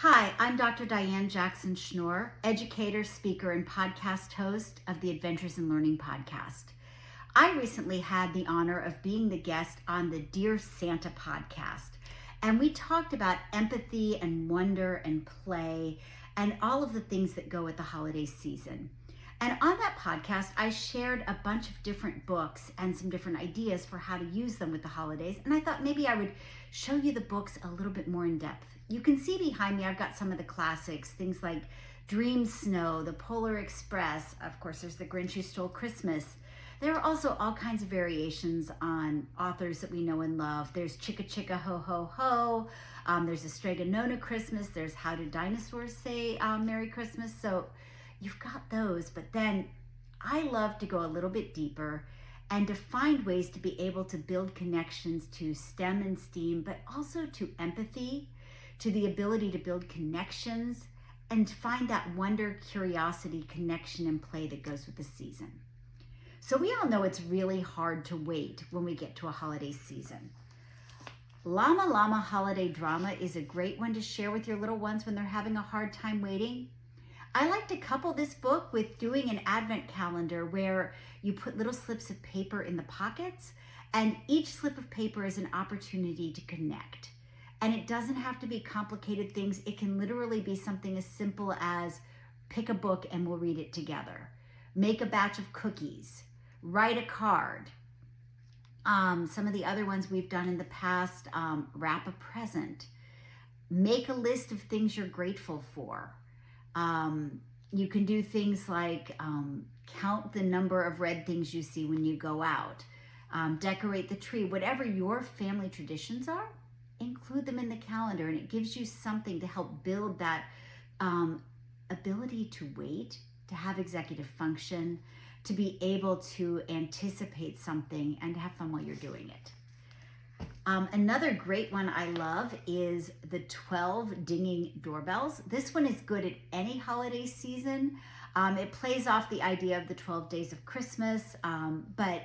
Hi, I'm Dr. Diane Jackson Schnoor, educator, speaker, and podcast host of the Adventures in Learning podcast. I recently had the honor of being the guest on the Dear Santa podcast, and we talked about empathy and wonder and play and all of the things that go with the holiday season. And on that podcast, I shared a bunch of different books and some different ideas for how to use them with the holidays. And I thought maybe I would show you the books a little bit more in depth. You can see behind me, I've got some of the classics, things like Dream Snow, The Polar Express. Of course, there's The Grinch Who Stole Christmas. There are also all kinds of variations on authors that we know and love. There's Chicka Chicka Ho Ho Ho. There's A Strega Nona Christmas. There's How Do Dinosaurs Say Merry Christmas? So you've got those, but then I love to go a little bit deeper and to find ways to be able to build connections to STEM and STEAM, but also to empathy, to the ability to build connections and find that wonder, curiosity, connection, and play that goes with the season. So we all know it's really hard to wait when we get to a holiday season. Llama Llama Holiday Drama is a great one to share with your little ones when they're having a hard time waiting. I like to couple this book with doing an advent calendar where you put little slips of paper in the pockets, and each slip of paper is an opportunity to connect. And it doesn't have to be complicated things. It can literally be something as simple as pick a book and we'll read it together. Make a batch of cookies. Write a card. Some of the other ones we've done in the past, wrap a present. Make a list of things you're grateful for. You can do things like count the number of red things you see when you go out. Decorate the tree. Whatever your family traditions are, include them in the calendar, and it gives you something to help build that ability to wait, to have executive function, to be able to anticipate something and to have fun while you're doing it. Another great one I love is the 12 Dinging Doorbells. This one is good at any holiday season. It plays off the idea of the 12 days of Christmas, but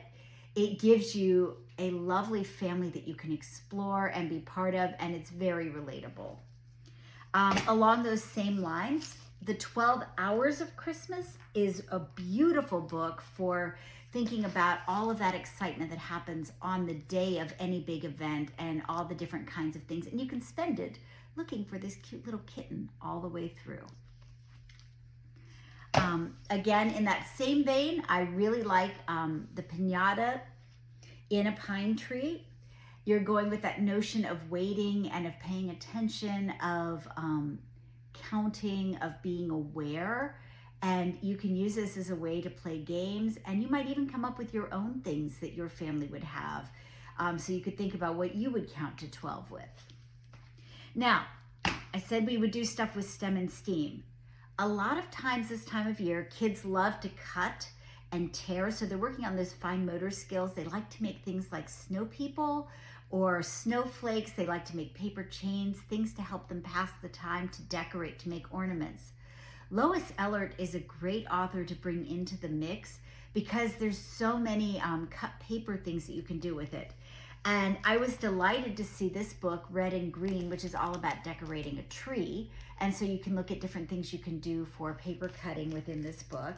it gives you a lovely family that you can explore and be part of, and it's very relatable. Along those same lines, The 12 Hours of Christmas is a beautiful book for thinking about all of that excitement that happens on the day of any big event and all the different kinds of things. And you can spend it looking for this cute little kitten all the way through. Again, in that same vein, I really like the Piñata in a Pine Tree. You're going with that notion of waiting and of paying attention, of counting, of being aware. And you can use this as a way to play games, and you might even come up with your own things that your family would have. So you could think about what you would count to 12 with. Now, I said we would do stuff with STEM and STEAM. A lot of times this time of year, kids love to cut and tear, so they're working on those fine motor skills. They like to make things like snow people or snowflakes. They like to make paper chains, things to help them pass the time, to decorate, to make ornaments. Lois Ellert is a great author to bring into the mix because there's so many cut paper things that you can do with it. And I was delighted to see this book, Red and Green, which is all about decorating a tree. And so you can look at different things you can do for paper cutting within this book.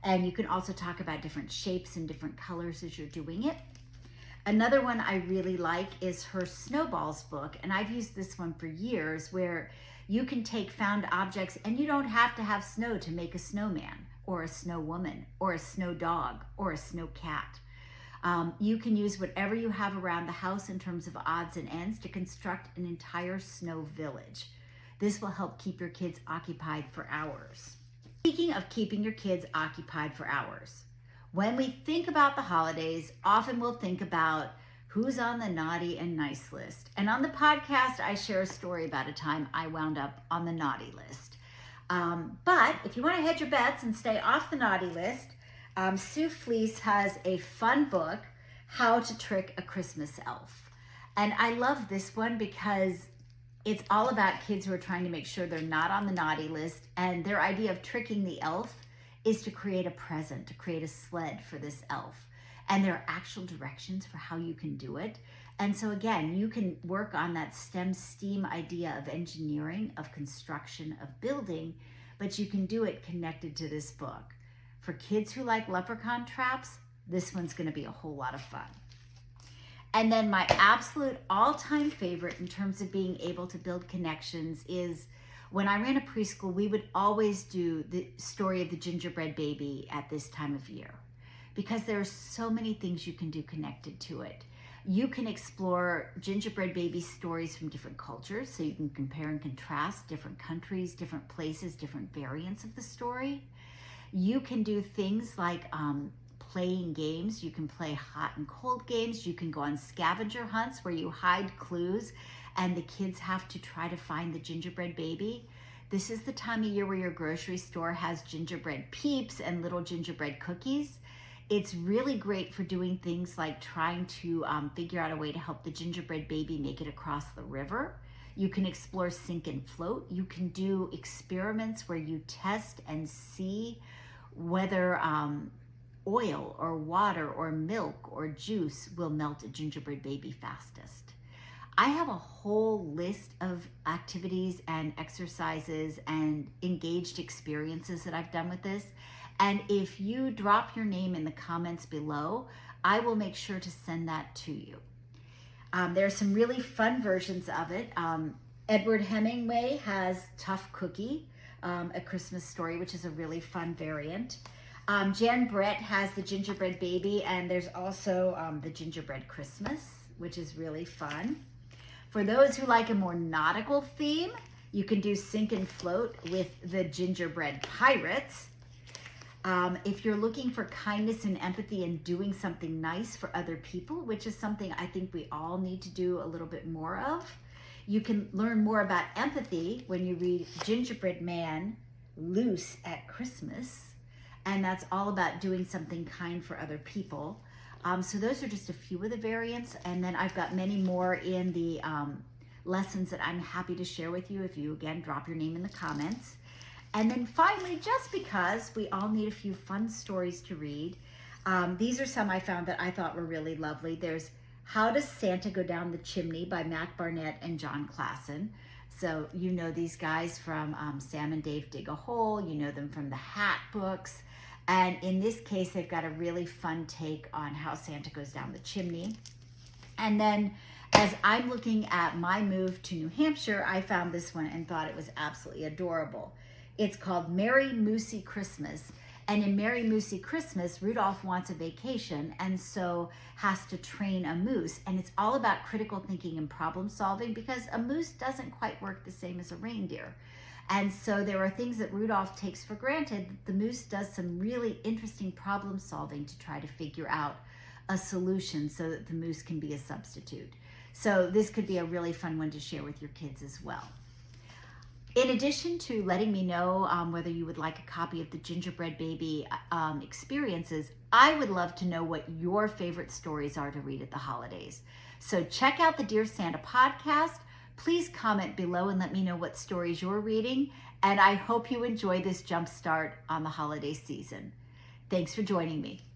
And you can also talk about different shapes and different colors as you're doing it. Another one I really like is her Snowballs book. And I've used this one for years, where you can take found objects and you don't have to have snow to make a snowman or a snow woman or a snow dog or a snow cat. You can use whatever you have around the house in terms of odds and ends to construct an entire snow village. This will help keep your kids occupied for hours. Speaking of keeping your kids occupied for hours, when we think about the holidays, often we'll think about who's on the naughty and nice list. And on the podcast, I share a story about a time I wound up on the naughty list. But if you want to hedge your bets and stay off the naughty list, Sue Fleece has a fun book, How to Trick a Christmas Elf. And I love this one because it's all about kids who are trying to make sure they're not on the naughty list. And their idea of tricking the elf is to create a present, to create a sled for this elf. And there are actual directions for how you can do it. And so again, you can work on that STEM idea of engineering, of construction, of building, but you can do it connected to this book. For kids who like leprechaun traps, this one's going to be a whole lot of fun. And then my absolute all-time favorite in terms of being able to build connections is when I ran a preschool, we would always do the story of the gingerbread baby at this time of year because there are so many things you can do connected to it. You can explore gingerbread baby stories from different cultures, so you can compare and contrast different countries, different places, different variants of the story. You can do things like playing games. You can play hot and cold games. You can go on scavenger hunts where you hide clues and the kids have to try to find the gingerbread baby. This is the time of year where your grocery store has gingerbread peeps and little gingerbread cookies. It's really great for doing things like trying to figure out a way to help the gingerbread baby make it across the river. You can explore sink and float. You can do experiments where you test and see whether oil or water or milk or juice will melt a gingerbread baby fastest. I have a whole list of activities and exercises and engaged experiences that I've done with this. And if you drop your name in the comments below, I will make sure to send that to you. There are some really fun versions of it. Edward Hemingway has Tough Cookie, A Christmas Story, which is a really fun variant. Jan Brett has the Gingerbread Baby, and there's also the Gingerbread Christmas, which is really fun. For those who like a more nautical theme, you can do Sink and Float with the Gingerbread Pirates. If you're looking for kindness and empathy and doing something nice for other people, which is something I think we all need to do a little bit more of, you can learn more about empathy when you read Gingerbread Man Loose at Christmas. And that's all about doing something kind for other people. So those are just a few of the variants. And then I've got many more in the lessons that I'm happy to share with you if you, again, drop your name in the comments. And then finally, just because we all need a few fun stories to read, these are some I found that I thought were really lovely. There's How Does Santa Go Down the Chimney by Mac Barnett and John Klassen. So you know these guys from Sam and Dave Dig a Hole. You know them from the Hat books. And in this case, they've got a really fun take on how Santa goes down the chimney. And then as I'm looking at my move to New Hampshire, I found this one and thought it was absolutely adorable. It's called Merry Moosey Christmas. And in Merry Moosey Christmas, Rudolph wants a vacation and so has to train a moose. And it's all about critical thinking and problem solving because a moose doesn't quite work the same as a reindeer. And so there are things that Rudolph takes for granted. The moose does some really interesting problem solving to try to figure out a solution so that the moose can be a substitute. So this could be a really fun one to share with your kids as well. In addition to letting me know whether you would like a copy of the Gingerbread Baby experiences, I would love to know what your favorite stories are to read at the holidays. So check out the Dear Santa podcast. Please comment below and let me know what stories you're reading. And I hope you enjoy this jump start on the holiday season. Thanks for joining me.